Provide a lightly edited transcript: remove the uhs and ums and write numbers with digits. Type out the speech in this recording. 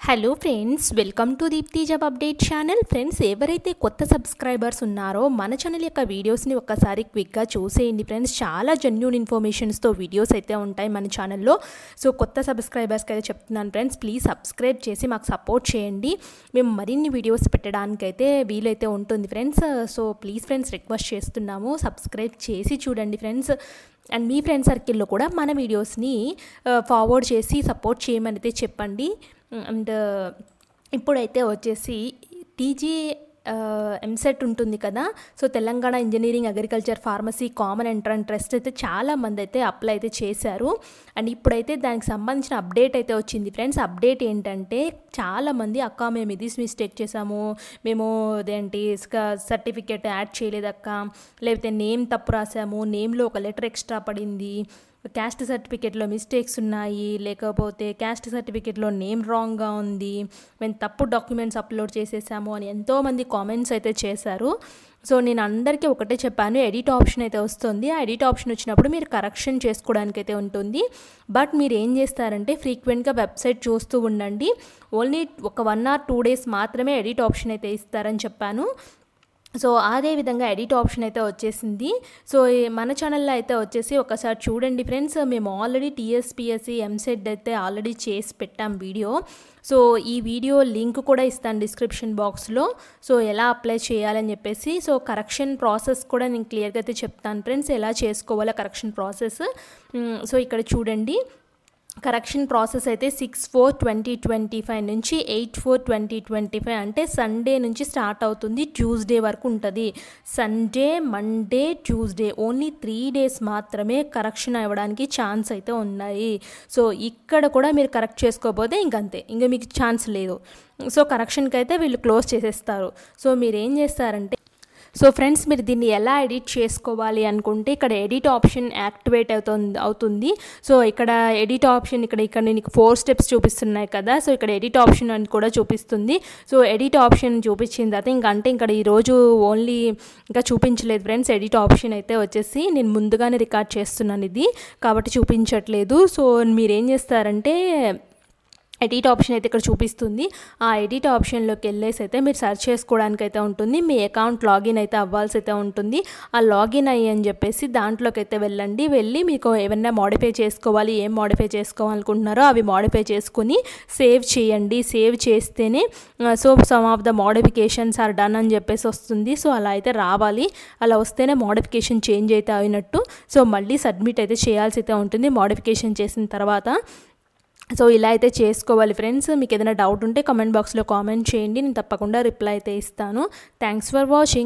Hello friends, welcome to Deepthi job update channel. Friends, ఎవరైతే కొత్త subscribers ఉన్నారో మన ఛానల్ యొక్క వీడియోస్ని ఒక్కసారి క్విక్గా చూసేయండి. ఫ్రెండ్స్, చాలా జెన్యూన్ ఇన్ఫర్మేషన్స్తో వీడియోస్ అయితే ఉంటాయి మన ఛానల్లో. సో కొత్త సబ్స్క్రైబర్స్కి అయితే చెప్తున్నాను ఫ్రెండ్స్, ప్లీజ్ సబ్స్క్రైబ్ చేసి మాకు సపోర్ట్ చేయండి. మేము మరిన్ని వీడియోస్ పెట్టడానికైతే వీలైతే ఉంటుంది friends. So please friends, request చేస్తున్నాము, సబ్స్క్రైబ్ చేసి చూడండి ఫ్రెండ్స్. అండ్ మీ ఫ్రెండ్ సర్కిల్లో కూడా మన వీడియోస్ని ఫార్వర్డ్ చేసి సపోర్ట్ చేయమని అయితే చెప్పండి. అండ్ ఇప్పుడైతే వచ్చేసి టీజీ ఎంసెట్ ఉంటుంది కదా, so Telangana engineering agriculture pharmacy common entrance test అయితే చాలామంది అయితే అప్లై అయితే చేశారు. అండ్ ఇప్పుడైతే దానికి సంబంధించిన అప్డేట్ అయితే వచ్చింది ఫ్రెండ్స్. అప్డేట్ ఏంటంటే, చాలామంది అక్క మేము ఇది మిస్టేక్ చేసాము, మేము అదేంటి సర్టిఫికేట్ యాడ్ చేయలేదక్క, లేకపోతే నేమ్ తప్పు రాసాము, నేమ్లో ఒక లెటర్ ఎక్స్ట్రా పడింది, క్యాస్ట్ సర్టిఫికేట్లో మిస్టేక్స్ ఉన్నాయి, లేకపోతే క్యాస్ట్ సర్టిఫికేట్లో నేమ్ రాంగ్గా ఉంది, మేము తప్పు డాక్యుమెంట్స్ అప్లోడ్ చేసేసాము అని ఎంతోమంది కామెంట్స్ అయితే చేశారు. సో నేను అందరికీ ఒకటే చెప్పాను, ఎడిట్ ఆప్షన్ అయితే వస్తుంది. ఆ ఎడిట్ ఆప్షన్ వచ్చినప్పుడు మీరు కరెక్షన్ చేసుకోవడానికి అయితే ఉంటుంది. బట్ మీరు ఏం చేస్తారంటే, ఫ్రీక్వెంట్గా వెబ్సైట్ చూస్తూ ఉండండి. ఓన్లీ ఒక 1 or 2 days మాత్రమే ఎడిట్ ఆప్షన్ అయితే ఇస్తారని చెప్పాను. సో అదేవిధంగా ఎడిట్ ఆప్షన్ అయితే వచ్చేసింది. సో మన ఛానల్లో అయితే వచ్చేసి ఒకసారి చూడండి ఫ్రెండ్స్. మేము ఆల్రెడీ టీఎస్పీఎస్సీ ఎంసెట్ అయితే ఆల్రెడీ చేసి పెట్టాం వీడియో. సో ఈ వీడియో లింక్ కూడా ఇస్తాను డిస్క్రిప్షన్ బాక్స్లో. సో ఎలా అప్లై చేయాలని చెప్పేసి, సో కరెక్షన్ ప్రాసెస్ కూడా నేను క్లియర్గా అయితే చెప్తాను ఫ్రెండ్స్, ఎలా చేసుకోవాలో కరెక్షన్ ప్రాసెస్. సో ఇక్కడ చూడండి, కరెక్షన్ ప్రాసెస్ అయితే 6/4/2025 నుంచి 8/4/2025 అంటే సండే నుంచి స్టార్ట్ అవుతుంది, ట్యూస్డే వరకు ఉంటుంది. Sunday, Monday, Tuesday only 3 days మాత్రమే కరెక్షన్ అవ్వడానికి ఛాన్స్ అయితే ఉన్నాయి. సో ఇక్కడ కూడా మీరు కరెక్ట్ చేసుకోకపోతే ఇంకంతే, ఇంకా మీకు ఛాన్స్ లేదు. సో కరెక్షన్కి అయితే వీళ్ళు క్లోజ్ చేసేస్తారు. సో మీరు ఏం చేస్తారంటే, సో ఫ్రెండ్స్, మీరు దీన్ని ఎలా ఎడిట్ చేసుకోవాలి అనుకుంటే, ఇక్కడ ఎడిట్ ఆప్షన్ యాక్టివేట్ అవుతుంది. సో ఇక్కడ ఎడిట్ ఆప్షన్ ఇక్కడ నీకు 4 steps చూపిస్తున్నాయి కదా, సో ఇక్కడ ఎడిట్ ఆప్షన్ అని కూడా చూపిస్తుంది. సో ఎడిట్ ఆప్షన్ చూపించిన తర్వాత ఇక్కడ ఈరోజు ఓన్లీ ఇంకా చూపించలేదు ఫ్రెండ్స్. ఎడిట్ ఆప్షన్ అయితే వచ్చేసి నేను ముందుగానే రికార్డ్ చేస్తున్నాను ఇది, కాబట్టి చూపించట్లేదు. సో మీరేం చేస్తారంటే, ఎడిట్ ఆప్షన్ అయితే ఇక్కడ చూపిస్తుంది. ఆ ఎడిట్ ఆప్షన్లోకి వెళ్ళేసి అయితే మీరు సెర్చ్ చేసుకోవడానికి అయితే ఉంటుంది. మీ అకౌంట్ లాగిన్ అయితే అవ్వాల్సి అయితే ఉంటుంది. ఆ లాగిన్ అయ్యి అని చెప్పేసి దాంట్లోకి అయితే వెళ్ళి మీకు ఏమన్నా మోడిఫై చేసుకోవాలి, ఏం మోడిఫై చేసుకోవాలనుకుంటున్నారో అవి మోడిఫై చేసుకుని సేవ్ చేయండి. సేవ్ చేస్తేనే so some of the modifications are done అని చెప్పేసి వస్తుంది. సో అలా అయితే రావాలి, అలా వస్తేనే మోడిఫికేషన్ చేంజ్ అయితే అయినట్టు. సో మళ్ళీ సబ్మిట్ అయితే చేయాల్సి అయితే ఉంటుంది మోడిఫికేషన్ చేసిన తర్వాత. సో ఇలా అయితే చేసుకోవాలి ఫ్రెండ్స్. మీకు ఏదైనా డౌట్ ఉంటే కామెంట్ బాక్స్లో కామెంట్ చేయండి, నేను తప్పకుండా రిప్లై అయితే ఇస్తాను. Thanks for watching.